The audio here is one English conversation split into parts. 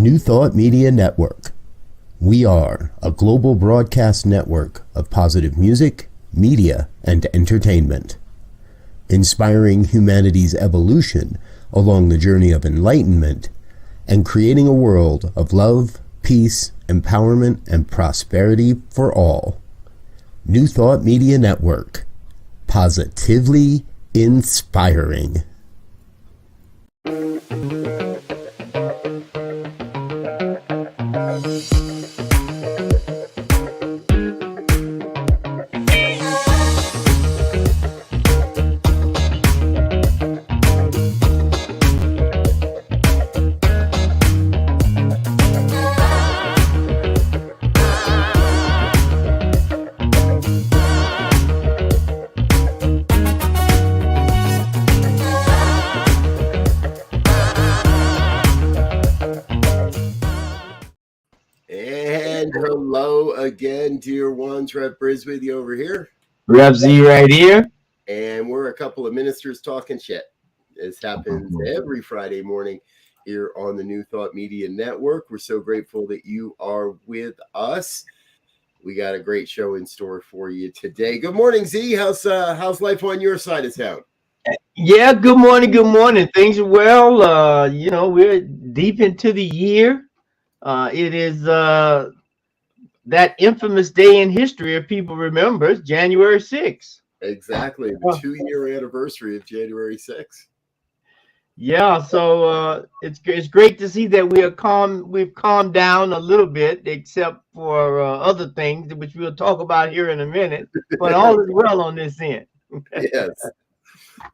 New Thought Media Network. We are a global broadcast network of positive music, media, and entertainment, inspiring humanity's evolution along the journey of enlightenment and creating a world of love, peace, empowerment, and prosperity for all. New Thought Media Network. Positively inspiring. Again, dear ones, Rev Briz with you over here. Rev Z right here. And we're a couple of ministers talking shit. This happens every Friday morning here on the New Thought Media Network. We're so grateful that you are with us. We got a great show in store for you today. Good morning, Z. How's life on your side of town? Yeah, good morning. Good morning. Things are well. We're deep into the year. It is that infamous day in history, if people remember, it's January 6th. Exactly, the 2-year anniversary of January 6th. Yeah, so it's great to see that we've calmed down a little bit, except for other things, which we'll talk about here in a minute. But all is well on this end. Yes.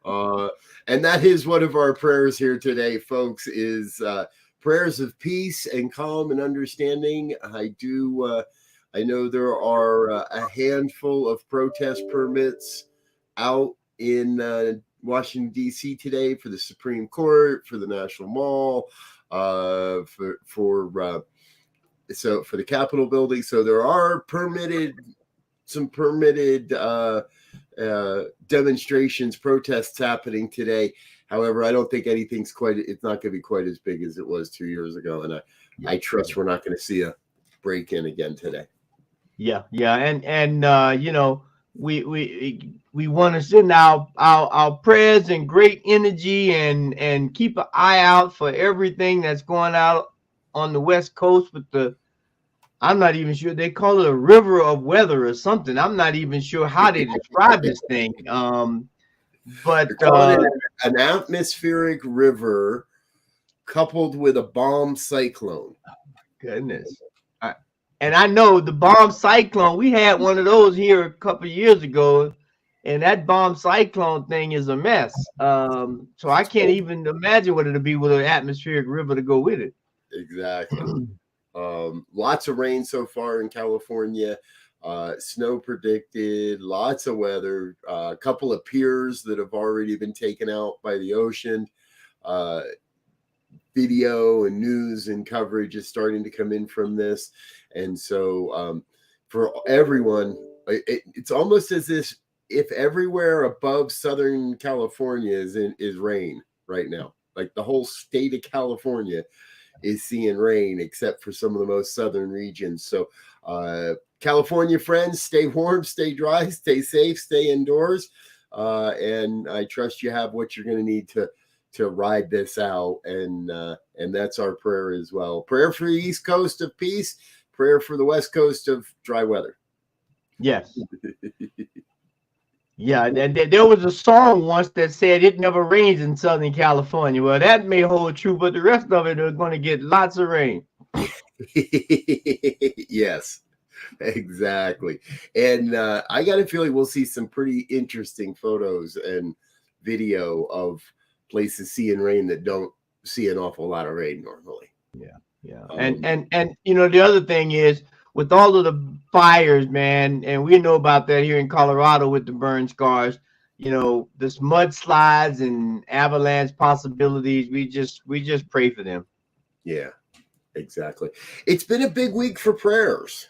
And that is one of our prayers here today, folks, is prayers of peace and calm and understanding. I know there are a handful of protest permits out in Washington, D.C. today for the Supreme Court, for the National Mall, for the Capitol building. So there are some permitted demonstrations, protests happening today. However, I don't think it's not going to be quite as big as it was 2 years ago. And I trust we're not going to see a break-in again today. Yeah, and we want to send our prayers and great energy and keep an eye out for everything that's going out on the West Coast with I'm not even sure, they call it a river of weather or something. I'm not even sure how they describe this thing. But an atmospheric river coupled with a bomb cyclone. Goodness. And I know the bomb cyclone, we had one of those here a couple of years ago, and that bomb cyclone thing is a mess. So I can't even imagine what it'll be with an atmospheric river to go with it. Exactly. Lots of rain so far in California, snow predicted, lots of weather, a couple of piers that have already been taken out by the ocean. Video and news and coverage is starting to come in from this. And so for everyone, it's almost as if everywhere above Southern California is rain right now. Like the whole state of California is seeing rain, except for some of the most southern regions. So California friends, stay warm, stay dry, stay safe, stay indoors. And I trust you have what you're going to need to ride this out. And that's our prayer as well. Prayer for the East Coast of peace, prayer for the West Coast of dry weather. Yes. Yeah, and there was a song once that said it never rains in Southern California. Well, that may hold true, but the rest of it are going to get lots of rain. Yes, exactly. And I got a feeling we'll see some pretty interesting photos and video of places seeing rain that don't see an awful lot of rain normally. Yeah. And the other thing is, with all of the fires, man, and we know about that here in Colorado with the burn scars, this mudslides and avalanche possibilities, we just pray for them. Yeah, exactly. It's been a big week for prayers.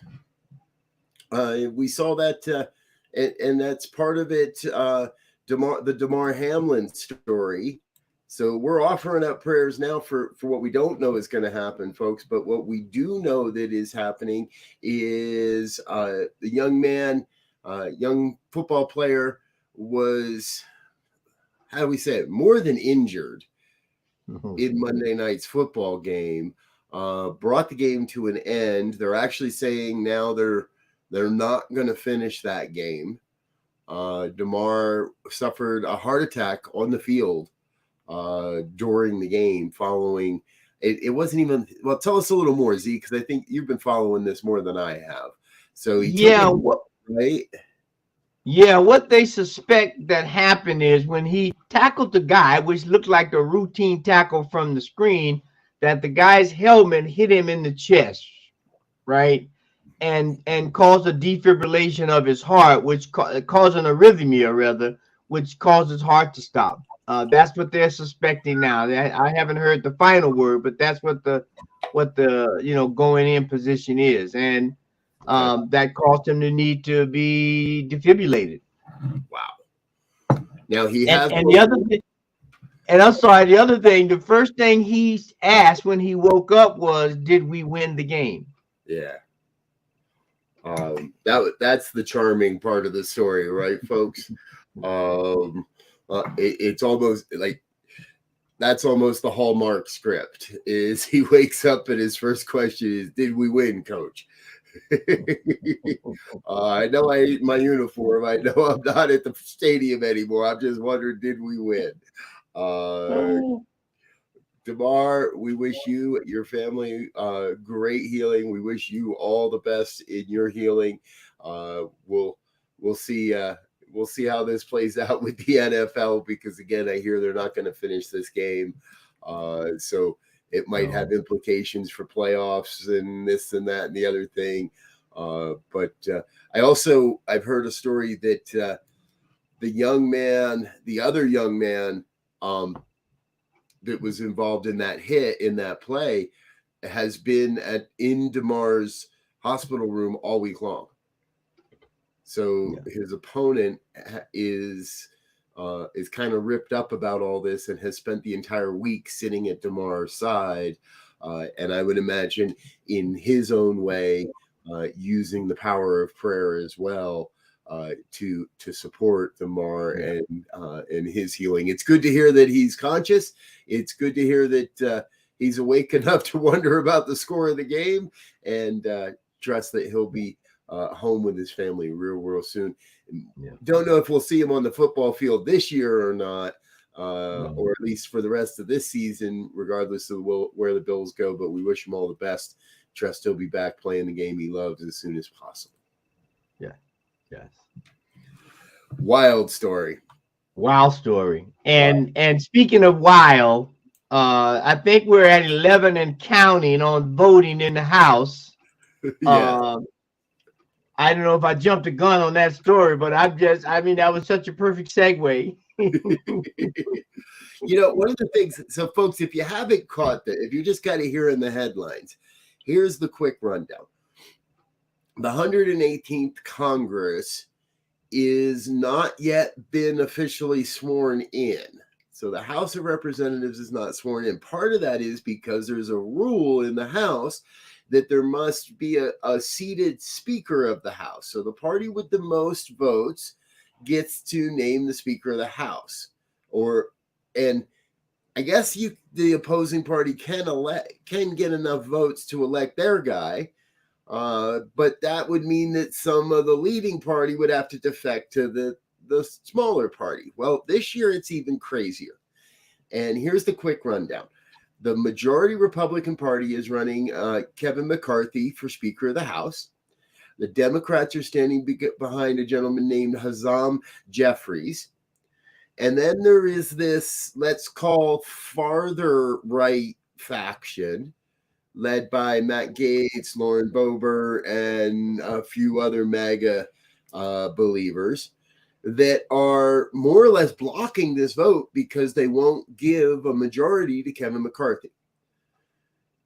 We saw that, and that's part of it. The Damar Hamlin story So we're offering up prayers now for what we don't know is going to happen, folks. But what we do know that is happening is the young man, young football player was, how do we say it, more than injured in Monday night's football game, brought the game to an end. They're actually saying now they're not going to finish that game. Damar suffered a heart attack on the field during the game following. It wasn't even, well, tell us a little more, Z, because I think you've been following this more than I have. So right? Yeah, what they suspect that happened is when he tackled the guy, which looked like a routine tackle from the screen, that the guy's helmet hit him in the chest, right? And caused a defibrillation of his heart, which caused an arrhythmia, rather, which caused his heart to stop. That's what they're suspecting now. I haven't heard the final word, but that's what the going in position is, and that caused him to need to be defibrillated. Wow. Now he has. And the other thing, and I'm sorry, the other thing, the first thing he asked when he woke up was, "Did we win the game?" Yeah. That's the charming part of the story, right, folks? It's almost like that's almost the Hallmark script. Is he wakes up and his first question is, "Did we win, Coach?" I know I ate my uniform. I know I'm not at the stadium anymore. I'm just wondering, did we win? Damar, we wish you, your family, great healing. We wish you all the best in your healing. We'll see. We'll see how this plays out with the NFL, because again, I hear they're not going to finish this game. So it might have implications for playoffs and this and that and the other thing. But I've heard a story that the other young man that was involved in that hit, in that play, has been in Damar's hospital room all week long. So his opponent is kind of ripped up about all this and has spent the entire week sitting at Damar's side. And I would imagine in his own way, using the power of prayer as well, to support Damar and his healing. It's good to hear that he's conscious. It's good to hear that he's awake enough to wonder about the score of the game, and trust that he'll be home with his family real soon. Don't know if we'll see him on the football field this year or not, or at least for the rest of this season, regardless of where the Bills go, but we wish him all the best. Trust he'll be back playing the game he loves as soon as possible. Yes. Wild story. And speaking of wild, I think we're at 11 and counting on voting in the House. I don't know if I jumped a gun on that story, but that was such a perfect segue. One of the things, so folks, if you haven't caught that, if you just got to hear in the headlines, here's the quick rundown. The 118th Congress is not yet been officially sworn in. So the House of Representatives is not sworn in. Part of that is because there's a rule in the House that there must be a seated Speaker of the House. So the party with the most votes gets to name the Speaker of the House. And I guess the opposing party can get enough votes to elect their guy, but that would mean that some of the leading party would have to defect to the smaller party. Well, this year it's even crazier. And here's the quick rundown. The majority Republican Party is running Kevin McCarthy for Speaker of the House. The Democrats are standing behind a gentleman named Hakeem Jeffries. And then there is this, let's call, farther right faction led by Matt Gaetz, Lauren Boebert, and a few other MAGA believers that are more or less blocking this vote because they won't give a majority to Kevin McCarthy.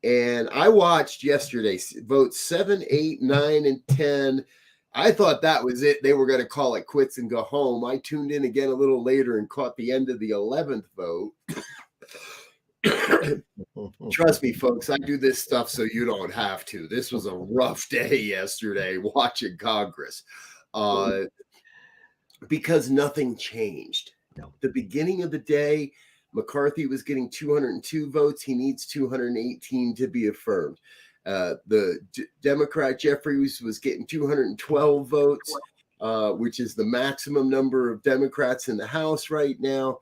And I watched yesterday votes 7, 8, 9, and 10. I thought that was it. They were going to call it quits and go home. I tuned in again a little later and caught the end of the 11th vote. Trust me, folks, I do this stuff so you don't have to. This was a rough day yesterday watching Congress because nothing changed. No. The beginning of the day, McCarthy was getting 202 votes. He needs 218 to be affirmed. The Democrat Jeffries was getting 212 votes, which is the maximum number of Democrats in the House right now.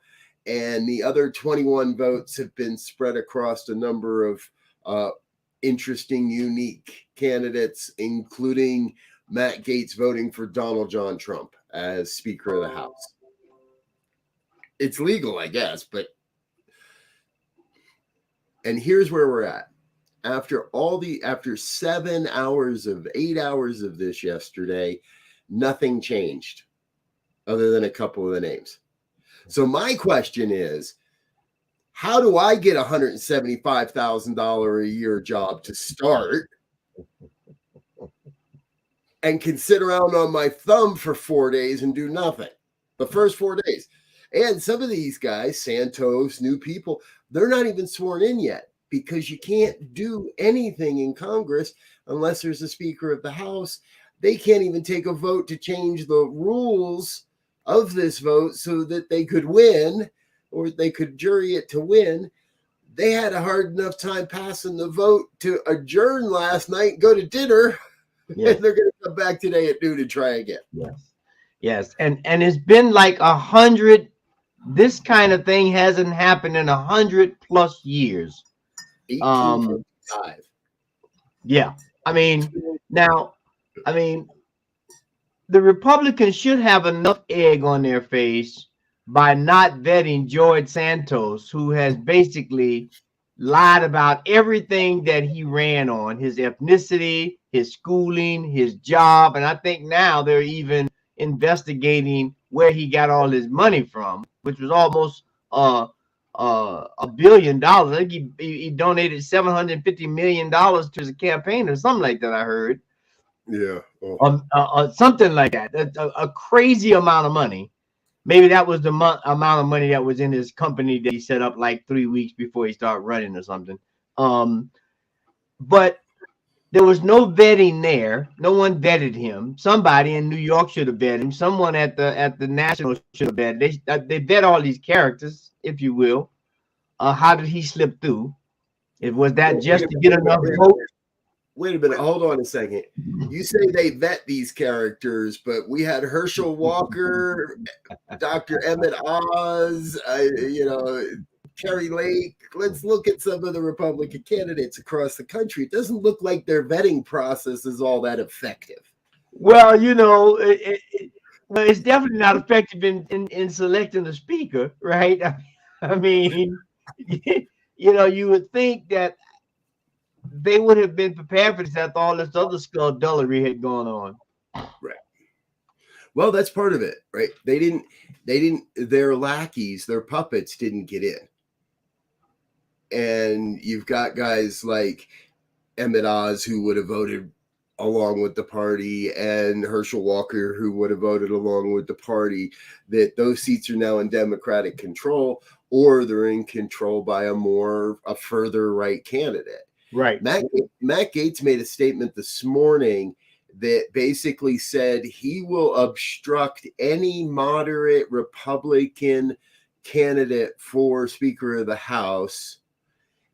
And the other 21 votes have been spread across a number of interesting, unique candidates, including Matt Gaetz voting for Donald John Trump as Speaker of the House. It's legal, I guess, but... And here's where we're at. After 7 hours of 8 hours of this yesterday, nothing changed other than a couple of the names. So my question is, how do I get $175,000 a year job to start and can sit around on my thumb for 4 days and do nothing? The first 4 days. And some of these guys, Santos, new people, they're not even sworn in yet because you can't do anything in Congress unless there's a Speaker of the House. They can't even take a vote to change the rules of this vote so that they could win, or they could jury it to win. They had a hard enough time passing the vote to adjourn last night and go to dinner. Yes. And they're going to come back today at noon and try again. Yes. And it's been like 100. This kind of thing hasn't happened in 100+ years. 1855. Yeah. The Republicans should have enough egg on their face by not vetting George Santos, who has basically lied about everything that he ran on, his ethnicity, his schooling, his job. And I think now they're even investigating where he got all his money from, which was almost $1 billion. I think he donated $750 million to his campaign or something like that, I heard. Yeah. Something like that. A crazy amount of money. Maybe that was the amount of money that was in his company that he set up like 3 weeks before he started running or something. But there was no vetting there. No one vetted him. Somebody in New York should have vetted him. Someone at the National should have vetted. They vet all these characters, if you will. How did he slip through? Was that just to get enough votes? Wait a minute. Hold on a second. You say they vet these characters, but we had Herschel Walker, Dr. Emmett Oz, Kerry Lake. Let's look at some of the Republican candidates across the country. It doesn't look like their vetting process is all that effective. Well, it's definitely not effective in selecting the speaker, right? I mean, you would think that they would have been prepared for this after all this other skullduggery had gone on. Right. Well, that's part of it, right? Their lackeys, their puppets didn't get in. And you've got guys like Emmett Oz who would have voted along with the party, and Herschel Walker who would have voted along with the party, that those seats are now in Democratic control, or they're in control by a further right candidate. Right. Matt Gaetz made a statement this morning that basically said he will obstruct any moderate Republican candidate for Speaker of the House,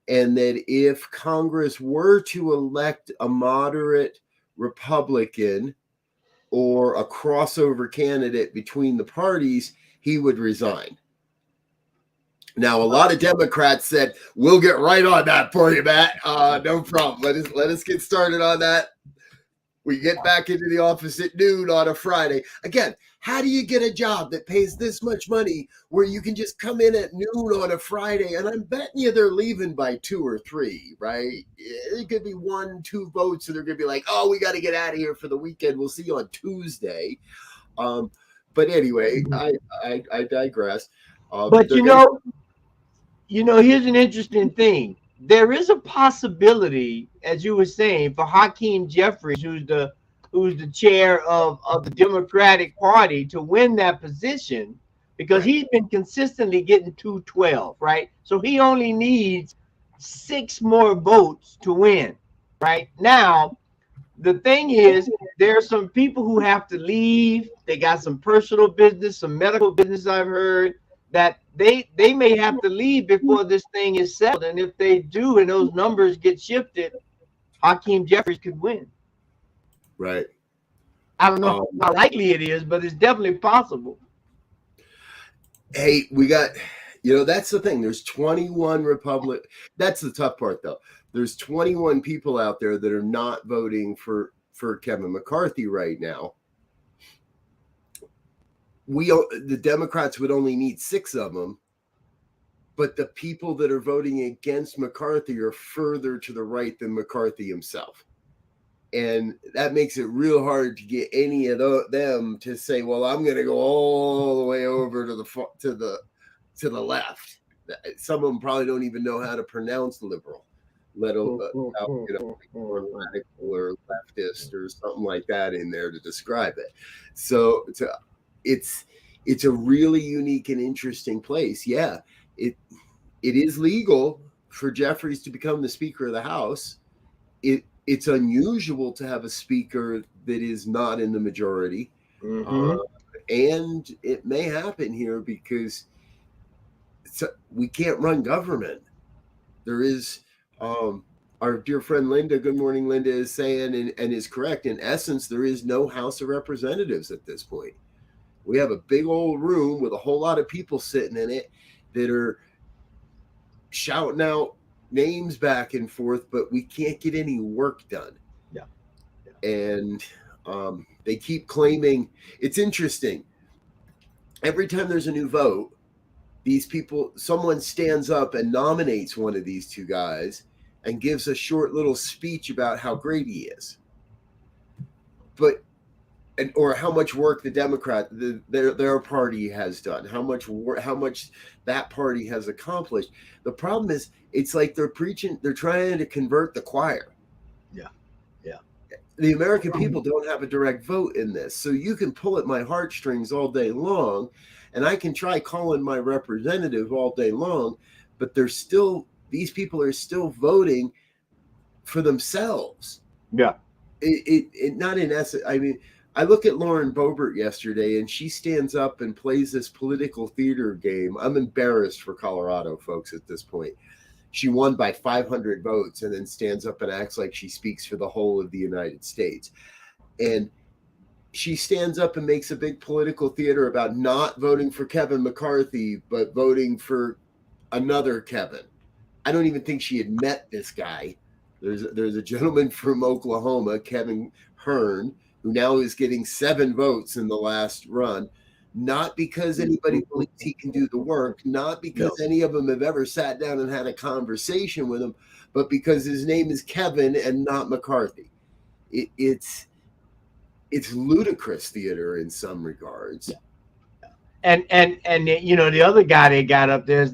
and that if Congress were to elect a moderate Republican or a crossover candidate between the parties, he would resign. Now, a lot of Democrats said, we'll get right on that for you, Matt. No problem. Let us get started on that. We get back into the office at noon on a Friday. Again, how do you get a job that pays this much money where you can just come in at noon on a Friday? And I'm betting you they're leaving by 2 or 3, right? It could be 1, 2 votes, and they're going to be like, oh, we got to get out of here for the weekend. We'll see you on Tuesday. But anyway, I digress. But here's an interesting thing. There is a possibility, as you were saying, for Hakeem Jeffries, who's the chair of the Democratic Party, to win that position, because he's been consistently getting 212, right? So he only needs 6 more votes to win. Right now, the thing is, there are some people who have to leave. They got some personal business, some medical business. I've heard that they may have to leave before this thing is settled. And if they do, and those numbers get shifted, Hakeem Jeffries could win. Right. I don't know how likely it is, but it's definitely possible. Hey, we got, that's the thing. There's 21 Republic. That's the tough part, though. There's 21 people out there that are not voting for Kevin McCarthy right now. The Democrats would only need 6 of them, but the people that are voting against McCarthy are further to the right than McCarthy himself. And that makes it real hard to get any of them to say, well, I'm going to go all the way over to the left. Some of them probably don't even know how to pronounce liberal, let alone or radical or leftist or something like that in there to describe it. So it's a really unique and interesting place. Yeah, it is legal for Jeffries to become the Speaker of the House. It's unusual to have a speaker that is not in the majority. And it may happen here because we can't run government. There is our dear friend Linda, good morning, Linda, is saying and is correct. In essence, there is no House of Representatives at this point. We have a big old room with a whole lot of people sitting in it that are shouting out names back and forth, but we can't get any work done. Yeah. And they keep claiming, it's interesting. Every time there's a new vote, these people, someone stands up and nominates one of these 2 guys and gives a short little speech about how great he is. Or how much work the Democrat, their party has done, how much that party has accomplished. The problem is, it's like they're trying to convert the choir. Yeah. The American people don't have a direct vote in this. So you can pull at my heartstrings all day long, and I can try calling my representative all day long, but these people are still voting for themselves. Yeah. It not in essence. I mean, I look at Lauren Boebert yesterday, and she stands up and plays this political theater game. I'm embarrassed for Colorado folks at this point. She won by 500 votes and then stands up and acts like she speaks for the whole of the United States. And she stands up and makes a big political theater about not voting for Kevin McCarthy, but voting for another Kevin. I don't even think she had met this guy. There's a gentleman from Oklahoma, Kevin Hern, who now is getting 7 votes in the last run, not because anybody believes he can do the work, not because any of them have ever sat down and had a conversation with him, but because his name is Kevin and not McCarthy. It's ludicrous theater in some regards. And the other guy they got up there is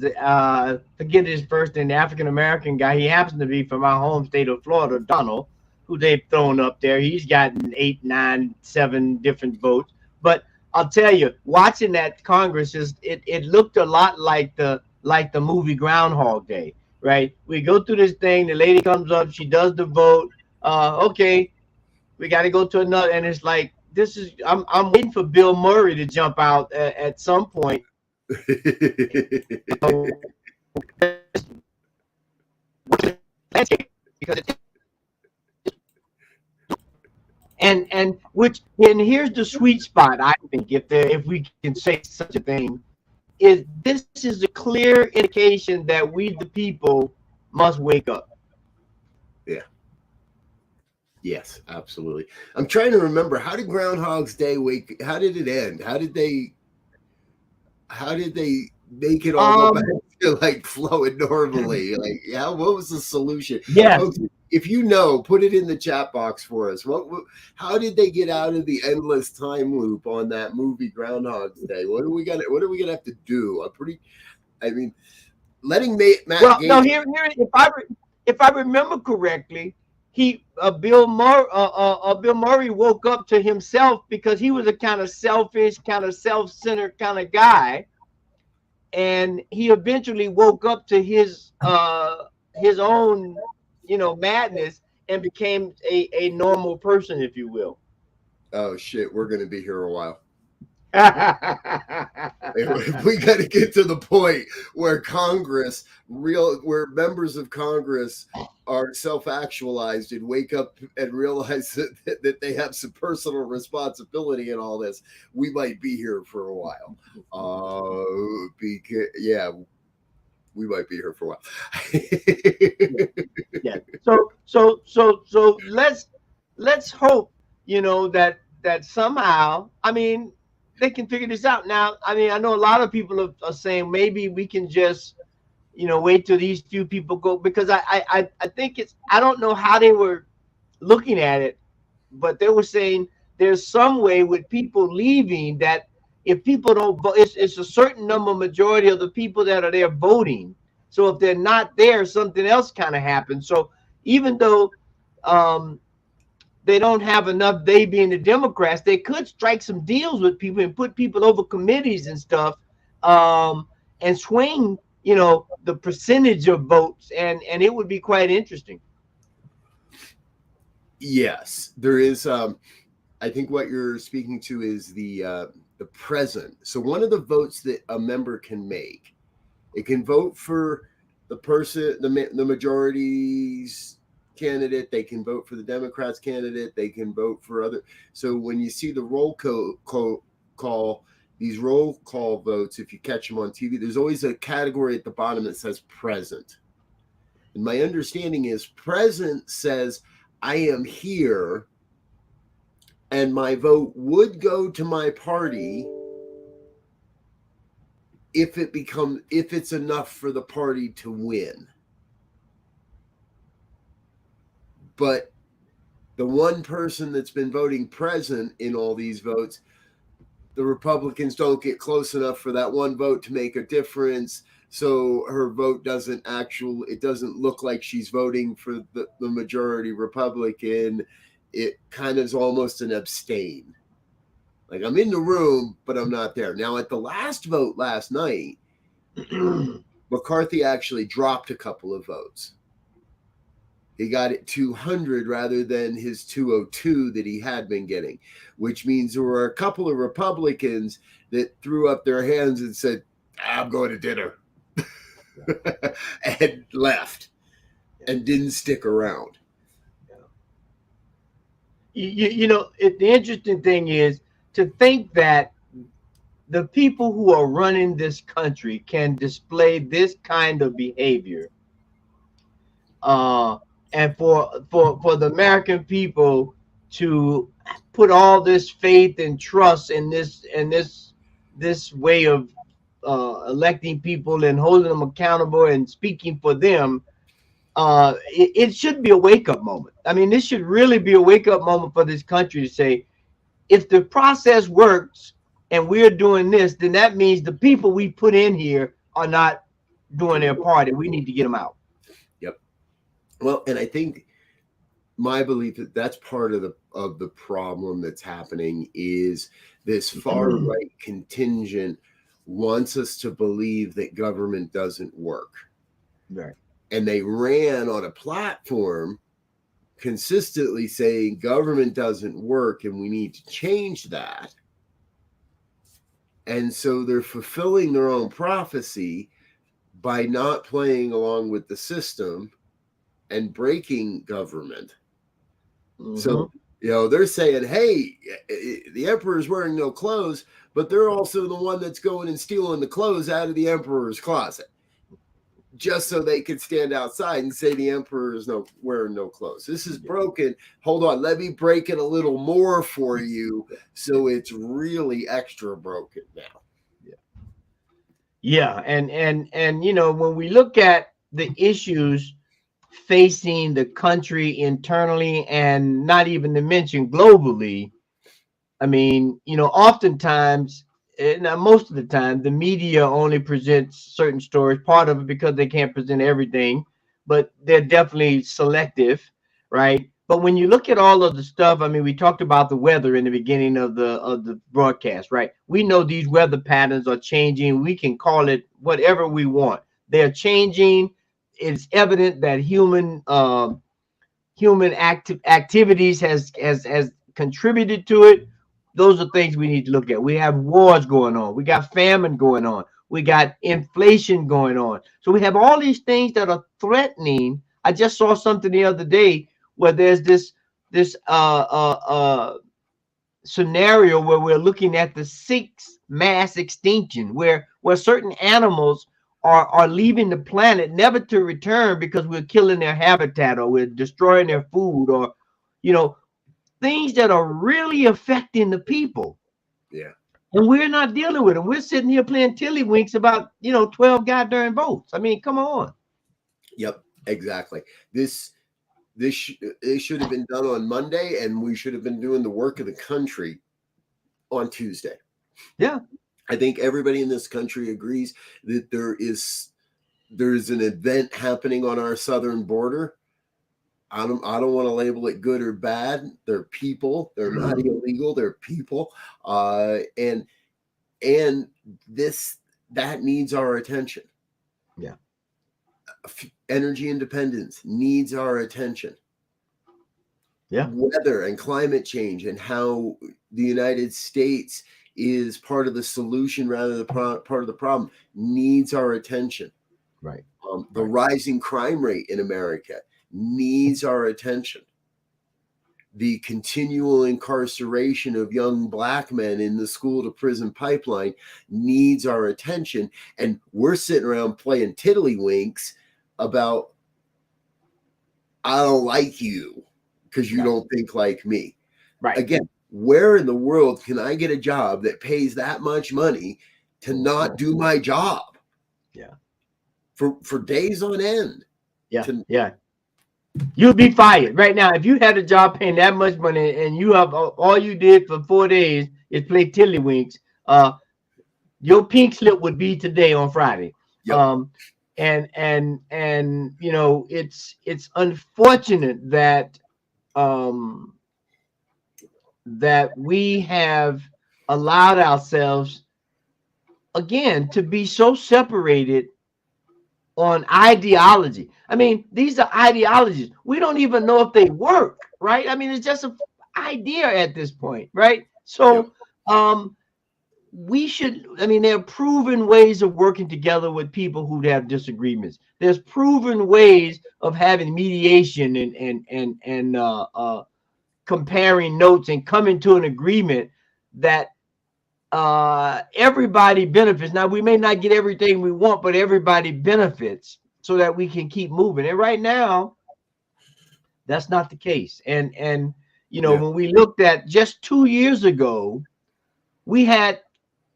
forget his first name, the African-American guy. He happens to be from our home state of Florida, Donald, who they've thrown up there. He's gotten 8, 9, 7 different votes. But I'll tell you, watching that Congress, it looked a lot like the movie Groundhog Day, right? We go through this thing, the lady comes up, she does the vote. Okay, we got to go to another, and it's like, I'm waiting for Bill Murray to jump out at some point. Because and here's the sweet spot, I think, if we can say such a thing, is this is a clear indication that we the people must wake up. Yeah. Yes, absolutely. I'm trying to remember, how did Groundhog's Day how did it end? How did they make it all go back to like flowing normally? Like, what was the solution? Yeah. If you know, put it in the chat box for us. How did they get out of the endless time loop on that movie Groundhog's Day? What are we gonna have to do? Letting Matt. Well, no. Here, if I remember correctly, Bill Murray woke up to himself because he was a kind of selfish, kind of self-centered kind of guy, and he eventually woke up to his own, madness, and became a normal person, if you will. Oh shit, we're gonna be here a while. Yeah. We got to get to the point where where members of Congress are self-actualized and wake up and realize that they have some personal responsibility in all this. We might be here for a while. Yeah, we might be here for a while. Yeah. So let's hope, that somehow, I mean, they can figure this out. Now, I mean, I know a lot of people are saying maybe we can just, wait till these few people go, because I think I don't know how they were looking at it, but they were saying there's some way with people leaving that if people don't vote, it's a certain number, majority of the people that are there voting. So if they're not there, something else kind of happens. So even though um, they don't have enough, they being the Democrats, they could strike some deals with people and put people over committees and stuff, and swing, the percentage of votes, and it would be quite interesting. Yes, there is. I think what you're speaking to is the present. So one of the votes that a member can make, it can vote for the person, the majority's candidate. They can vote for the Democrats' candidate. They can vote for other. So when you see the roll call, these roll call votes, if you catch them on TV, there's always a category at the bottom that says present. And my understanding is present says I am here, and my vote would go to my party if it's enough for the party to win. But the one person that's been voting present in all these votes, the Republicans don't get close enough for that one vote to make a difference. So her vote it doesn't look like she's voting for the majority Republican. It kind of is almost an abstain. Like I'm in the room, but I'm not there. Now at the last vote last night, McCarthy actually dropped a couple of votes. He got it 200 rather than his 202 that he had been getting, which means there were a couple of Republicans that threw up their hands and said, I'm going to dinner. And left and didn't stick around. The interesting thing is to think that the people who are running this country can display this kind of behavior, and for the American people to put all this faith and trust in this way of electing people and holding them accountable and speaking for them, it should be a wake-up moment. I mean, this should really be a wake-up moment for this country to say, if the process works and we're doing this, then that means the people we put in here are not doing their part, and we need to get them out. Yep. Well, and I think my belief that that's part of the problem that's happening is this far right contingent wants us to believe that government doesn't work. Right. And they ran on a platform consistently saying government doesn't work and we need to change that. And so they're fulfilling their own prophecy by not playing along with the system and breaking government. Mm-hmm. So, they're saying, hey, the emperor's wearing no clothes, but they're also the one that's going and stealing the clothes out of the emperor's closet, just so they could stand outside and say the emperor is wearing no clothes. This is broken. Hold on, let me break it a little more for you, so it's really extra broken now. Yeah, and when we look at the issues facing the country internally, and not even to mention globally, I mean, oftentimes, most of the time, the media only presents certain stories, part of it because they can't present everything, but they're definitely selective, right? But when you look at all of the stuff, I mean, we talked about the weather in the beginning of the broadcast, right? We know these weather patterns are changing. We can call it whatever we want. They're changing. It's evident that human activities has contributed to it. Those are things we need to look at. We have wars going on. We got famine going on. We got inflation going on. So we have all these things that are threatening. I just saw something the other day where there's this scenario where we're looking at the sixth mass extinction, where certain animals are leaving the planet never to return because we're killing their habitat or we're destroying their food, or things that are really affecting the people. Yeah. And we're not dealing with them. We're sitting here playing tiddlywinks about 12 goddamn votes. I mean, come on. Yep, exactly. This should have been done on Monday, and we should have been doing the work of the country on Tuesday. Yeah. I think everybody in this country agrees that there's an event happening on our southern border. I don't want to label it good or bad. They're people. They're not illegal. They're people. And that needs our attention. Yeah. Energy independence needs our attention. Yeah. Weather and climate change and how the United States is part of the solution rather than part of the problem needs our attention. Right. The rising crime rate in America needs our attention. The continual incarceration of young Black men in the school to prison pipeline needs our attention. And we're sitting around playing tiddlywinks about, I don't like you because you don't think like me. Right. Again, where in the world can I get a job that pays that much money to not do my job? Yeah. For days on end. Yeah. Yeah. You'll be fired right now if you had a job paying that much money and you have all you did for 4 days is play tiddlywinks. Your pink slip would be today on Friday. Yep. And it's unfortunate that that we have allowed ourselves again to be so separated on ideology. I mean, these are ideologies. We don't even know if they work, right? I mean, it's just an idea at this point, right? So we should, I mean, there are proven ways of working together with people who have disagreements. There's proven ways of having mediation and comparing notes and coming to an agreement that everybody benefits. Now, we may not get everything we want, but everybody benefits so that we can keep moving. And right now, that's not the case. And when we looked at just 2 years ago, we had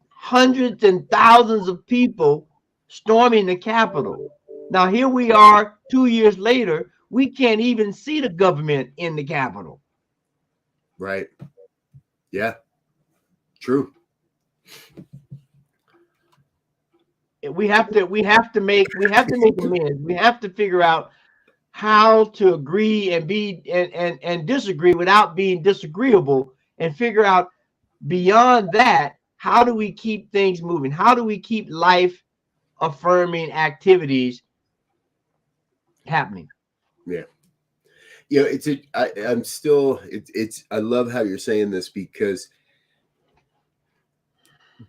hundreds and thousands of people storming the Capitol. Now, here we are 2 years later, we can't even see the government in the Capitol. Right. Yeah. True. We have to make amends. We have to figure out how to agree and be and disagree without being disagreeable, and figure out beyond that, how do we keep things moving? How do we keep life affirming activities happening? Yeah. I love how you're saying this, because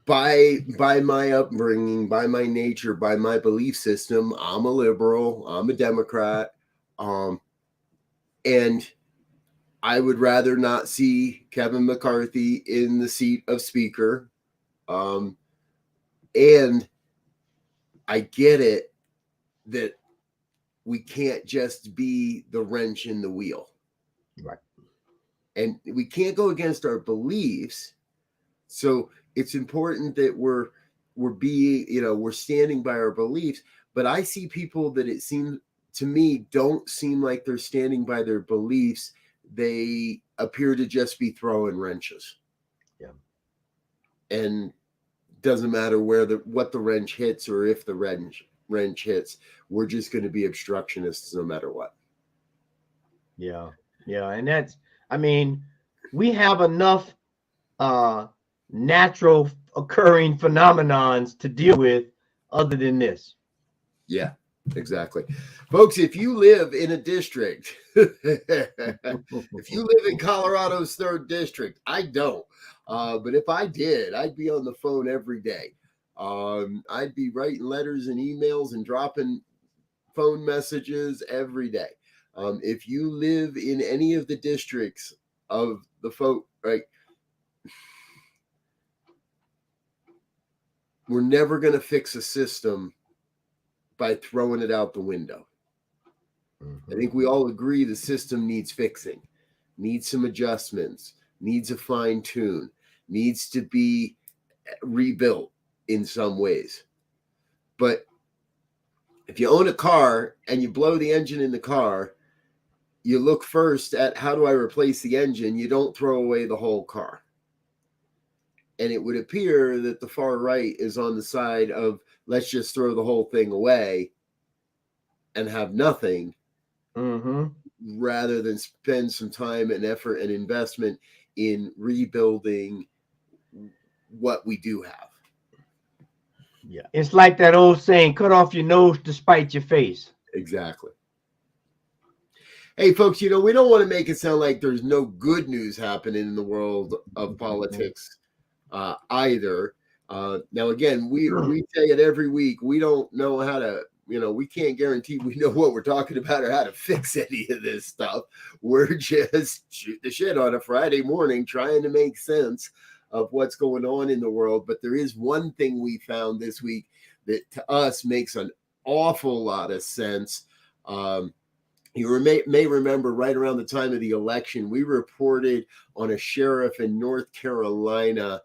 by my upbringing, by my nature, by my belief system, I'm a liberal, I'm a Democrat, and I would rather not see Kevin McCarthy in the seat of Speaker. And I get it that we can't just be the wrench in the wheel. Right. And we can't go against our beliefs. So it's important that we're standing by our beliefs. But I see people that it seems to me don't seem like they're standing by their beliefs. They appear to just be throwing wrenches. Yeah. And doesn't matter what the wrench hits, or if the wrench hits, we're just going to be obstructionists no matter what. Yeah. Yeah, and that's, I mean, we have enough natural occurring phenomenons to deal with other than this. Yeah, exactly. Folks, if you live in a district, if you live in Colorado's 3rd district, I don't. But if I did, I'd be on the phone every day. I'd be writing letters and emails and dropping phone messages every day. If you live in any of the districts of the folk, right, we're never going to fix a system by throwing it out the window. I think we all agree the system needs fixing, needs some adjustments, needs a fine tune, needs to be rebuilt in some ways. But if you own a car and you blow the engine in the car, you look first at how do I replace the engine? You don't throw away the whole car. And it would appear that the far right is on the side of let's just throw the whole thing away and have nothing, rather than spend some time and effort and investment in rebuilding what we do have. Yeah, it's like that old saying, cut off your nose to spite your face. Exactly. Hey, folks, we don't want to make it sound like there's no good news happening in the world of politics either. Now, again, we say it every week. We don't know how to, we can't guarantee we know what we're talking about or how to fix any of this stuff. We're just shooting the shit on a Friday morning trying to make sense of what's going on in the world. But there is one thing we found this week that to us makes an awful lot of sense. You may remember right around the time of the election, we reported on a sheriff in North Carolina,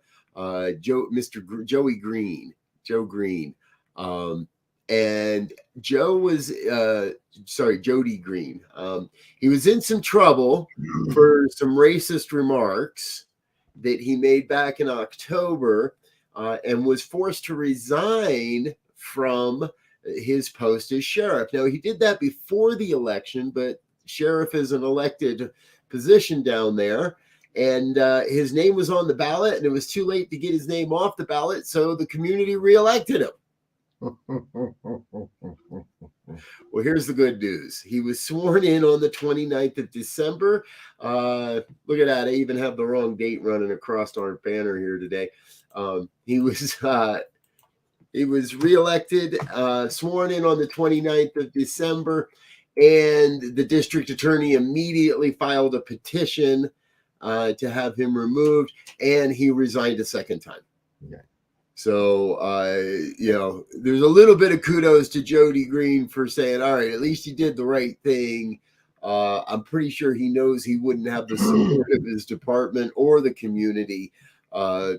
Joe Green. And Joe was, Jody Green. He was in some trouble for some racist remarks that he made back in October, and was forced to resign from his post as sheriff. Now, he did that before the election, but sheriff is an elected position down there, and his name was on the ballot, and it was too late to get his name off the ballot, so the community reelected him. Well, here's the good news. He was sworn in on the 29th of December. Look at that. I even have the wrong date running across our banner here today. He was reelected, sworn in on the 29th of December, and the district attorney immediately filed a petition to have him removed, and he resigned a second time. Okay. So, there's a little bit of kudos to Jody Green for saying, all right, at least he did the right thing. I'm pretty sure he knows he wouldn't have the support of his department or the community. The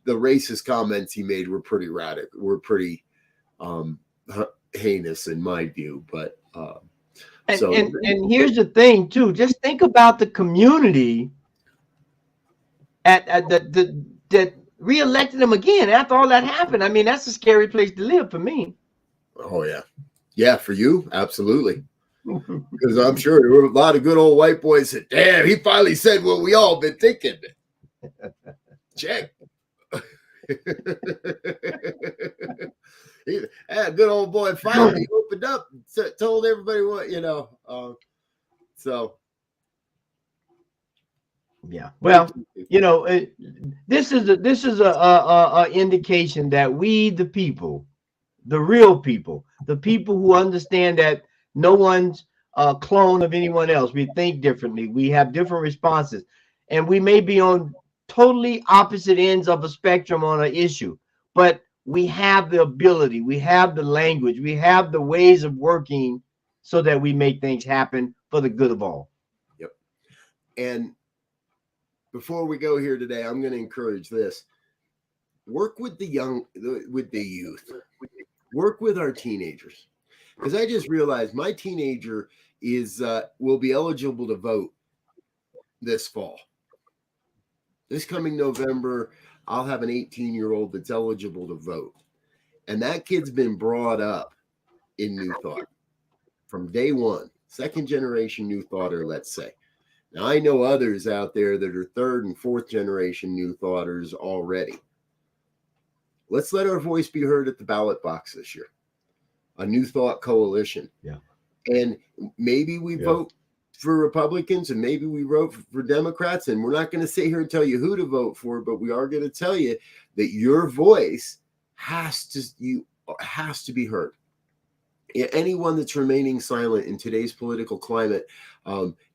racist comments he made were pretty radical, were pretty heinous in my view. But and here's the thing too. Just think about the community that reelected him again after all that happened. I mean, that's a scary place to live for me. Oh yeah, for you, absolutely. Because I'm sure there were a lot of good old white boys that, damn, he finally said what we all been thinking. Check. Good old boy finally opened up, told everybody what, so yeah. Well, this is a indication that we, the people, the real people, the people who understand that no one's a clone of anyone else. We think differently. We have different responses, and we may be on totally opposite ends of a spectrum on an issue, but we have the ability, we have the language, we have the ways of working so that we make things happen for the good of all. Yep. And before we go here today, I'm going to encourage this. Work with the youth. Work with our teenagers. Because I just realized my teenager will be eligible to vote this fall. This coming November, I'll have an 18-year-old that's eligible to vote. And that kid's been brought up in New Thought from day one. second generation New Thoughter, let's say. Now, I know others out there that are third and fourth generation New Thoughters already. Let's let our voice be heard at the ballot box this year. A New Thought coalition. Yeah. And maybe we vote for Republicans and maybe we vote for Democrats. And we're not going to sit here and tell you who to vote for, but we are going to tell you that your voice has to be heard. Anyone that's remaining silent in today's political climate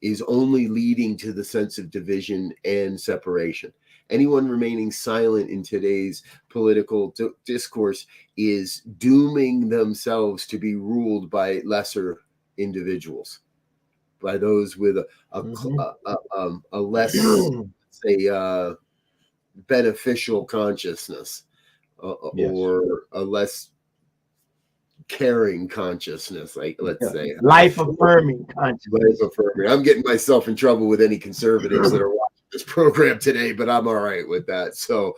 is only leading to the sense of division and separation. Anyone remaining silent in today's political discourse is dooming themselves to be ruled by lesser individuals, by those with a less, say, beneficial consciousness or a less caring consciousness, like let's say life affirming consciousness. Life affirming. I'm getting myself in trouble with any conservatives that are watching this program today, but I'm all right with that. So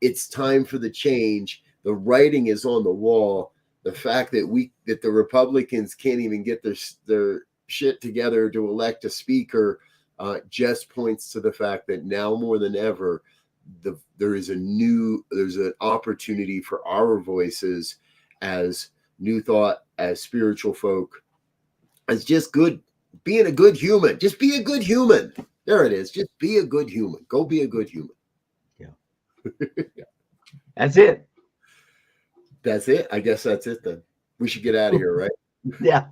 it's time for the change. The writing is on the wall. The fact that the Republicans can't even get their shit together to elect a speaker just points to the fact that now more than ever there's an opportunity for our voices as New Thought, as spiritual folk, as just being a good human. Just be a good human. There it is. Just be a good human. Go be a good human. Yeah. That's it. That's it. I guess that's it then. We should get out of here, right? Yeah.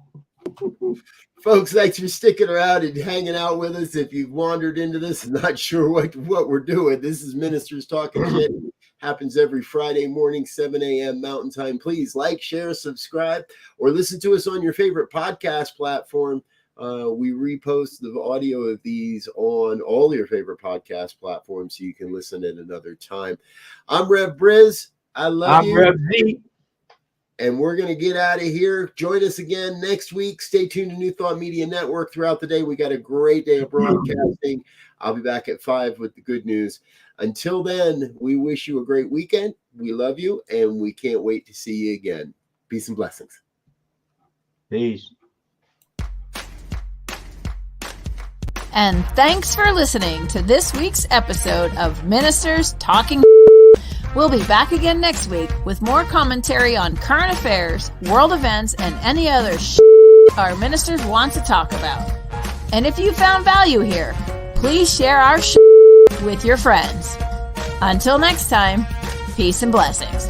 Folks, thanks for sticking around and hanging out with us. If you've wandered into this and not sure what we're doing, this is Ministers Talking Shit. Happens every Friday morning, 7 a.m. Mountain Time. Please like, share, subscribe, or listen to us on your favorite podcast platform. We repost the audio of these on all your favorite podcast platforms so you can listen at another time. I'm Rev Briz. I love you. I'm Rev Z. And we're going to get out of here. Join us again next week. Stay tuned to New Thought Media Network throughout the day. We got a great day of broadcasting. I'll be back at 5 with the good news. Until then, we wish you a great weekend. We love you, and we can't wait to see you again. Peace and blessings. Peace. And thanks for listening to this week's episode of Ministers Talking. We'll be back again next week with more commentary on current affairs, world events, and any other our ministers want to talk about. And if you found value here, please share our with your friends. Until next time, peace and blessings.